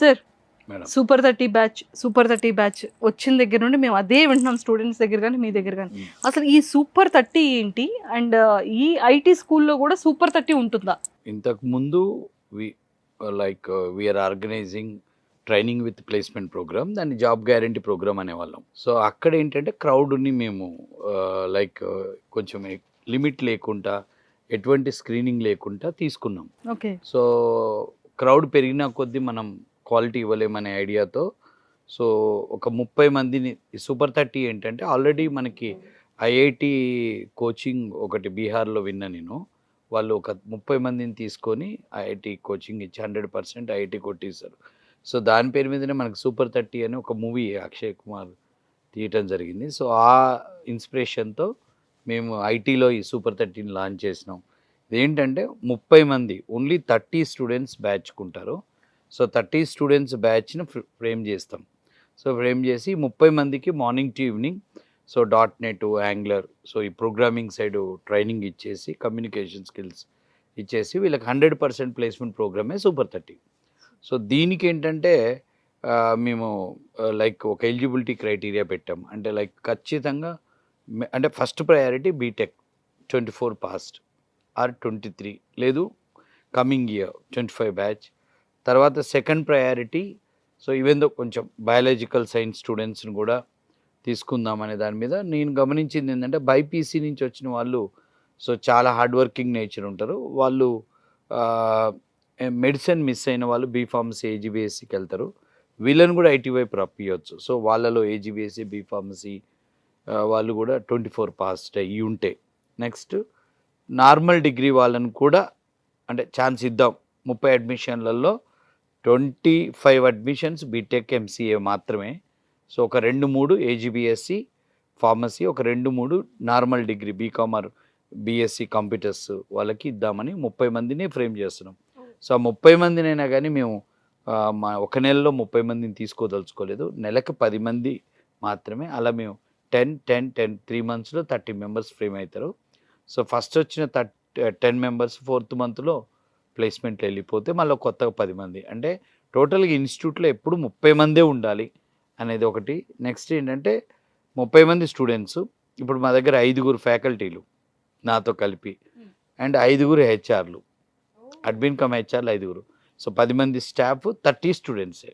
Sir madam. Super 30 batch వచ్చిన దగ్గర నుండి మేము అదే వింటున్నాం, స్టూడెంట్స్ దగ్గర కానీ మీ దగ్గర కానీ. అసలు ఈ సూపర్ 30 ఏంటి, అండ్ ఈ ఐటీ స్కూల్లో కూడా సూపర్ 30 ఉంటుందా? ఇంతకు ముందు we are organising training with placement programme, దాన్ని జాబ్ గ్యారంటీ ప్రోగ్రామ్ అనేవాళ్ళం. సో అక్కడ ఏంటంటే క్రౌడ్ని మేము కొంచెం లిమిట్ లేకుండా, ఎటువంటి స్క్రీనింగ్ లేకుండా తీసుకున్నాం. ఓకే. సో క్రౌడ్ పెరిగిన కొద్దీ మనం క్వాలిటీ ఇవ్వలేమనే ఐడియాతో సో ఒక 30 మందిని సూపర్ 30 ఏంటంటే ఆల్రెడీ మనకి ఐఐటి కోచింగ్ ఒకటి బీహార్లో విన్నా నేను. వాళ్ళు ఒక 30 మందిని తీసుకొని ఐఐటి కోచింగ్ ఇచ్చి 100% ఐఐటి కొట్టేశారు. సో దాని పేరు మీదనే మనకు సూపర్ 30 అని ఒక మూవీ అక్షయ్ కుమార్ తీయటం జరిగింది. సో ఆ ఇన్స్పిరేషన్తో మేము ఐటీలో ఈ సూపర్ 30ని లాంచ్ చేసినాం. ఇదేంటంటే 30 మంది, ఓన్లీ 30 స్టూడెంట్స్ బ్యాచ్కుంటారు. సో 30 స్టూడెంట్స్ బ్యాచ్ని ఫ్రేమ్ చేస్తాం. సో ఫ్రేమ్ చేసి 30 మందికి morning to evening so .NET, Angular, so ఈ ప్రోగ్రామింగ్ సైడ్ ట్రైనింగ్ ఇచ్చేసి, కమ్యూనికేషన్ స్కిల్స్ ఇచ్చేసి వీళ్ళకి 100% ప్లేస్మెంట్ ప్రోగ్రామే సూపర్ 30. సో దీనికి ఏంటంటే మేము ఒక ఎలిజిబిలిటీ క్రైటీరియా పెట్టాం. అంటే ఖచ్చితంగా అంటే first priority BTech 24 passed or 23, లేదు కమింగ్ ఇయర్ 25 బ్యాచ్. తర్వాత second priority so even though కొంచెం బయాలజికల్ సైన్స్ స్టూడెంట్స్ని కూడా తీసుకుందాం అనే దాని మీద నేను గమనించింది ఏంటంటే బైపీసీ నుంచి వచ్చిన వాళ్ళు సో చాలా హార్డ్ వర్కింగ్ నేచర్ ఉంటారు. వాళ్ళు మెడిసిన్ మిస్ అయిన వాళ్ళు బీఫార్మసీ, ఏజీబీఎస్సీకి వెళ్తారు. వీళ్ళని కూడా ఐటీ వైపు రప్పియచ్చు. సో వాళ్ళలో ఏజీబీఎస్సీ, బీఫార్మసీ వాళ్ళు కూడా 24 పాస్ట్ అయ్యి ఉంటే, నెక్స్ట్ నార్మల్ డిగ్రీ వాళ్ళని కూడా అంటే ఛాన్స్ ఇద్దాం. 30 అడ్మిషన్లలో 25 అడ్మిషన్స్ బీటెక్, ఎంసీఏ మాత్రమే. సో ఒక 2-3 ఏజీబీఎస్సీ, ఫార్మసీ, ఒక 2-3 normal degree BCom or BSc computers వాళ్ళకి ఇద్దామని 30 మందిని ఫ్రేమ్ చేస్తున్నాం. సో ఆ 30 మందినైనా కానీ మేము మా ఒక నెలలో 30 మందిని తీసుకోదలుచుకోలేదు, నెలకు 10 మంది మాత్రమే. అలా మేము 10 3 మంత్స్లో 30 మెంబర్స్ ఫ్రేమ్ అవుతారు. సో ఫస్ట్ వచ్చిన 10 మెంబర్స్ 4th మంత్లో ప్లేస్మెంట్లు వెళ్ళిపోతే మళ్ళీ కొత్తగా 10 మంది, అంటే టోటల్గా ఇన్స్టిట్యూట్లో ఎప్పుడు 30 మందే ఉండాలి అనేది ఒకటి. నెక్స్ట్ ఏంటంటే 30 మంది స్టూడెంట్స్, ఇప్పుడు మా దగ్గర 5 ఫ్యాకల్టీలు నాతో కలిపి అండ్ 5 హెచ్ఆర్లు, అడ్మిన్ కమ్ హెచ్ఆర్లు 5. సో 10 మంది స్టాఫ్, 30 స్టూడెంట్సే.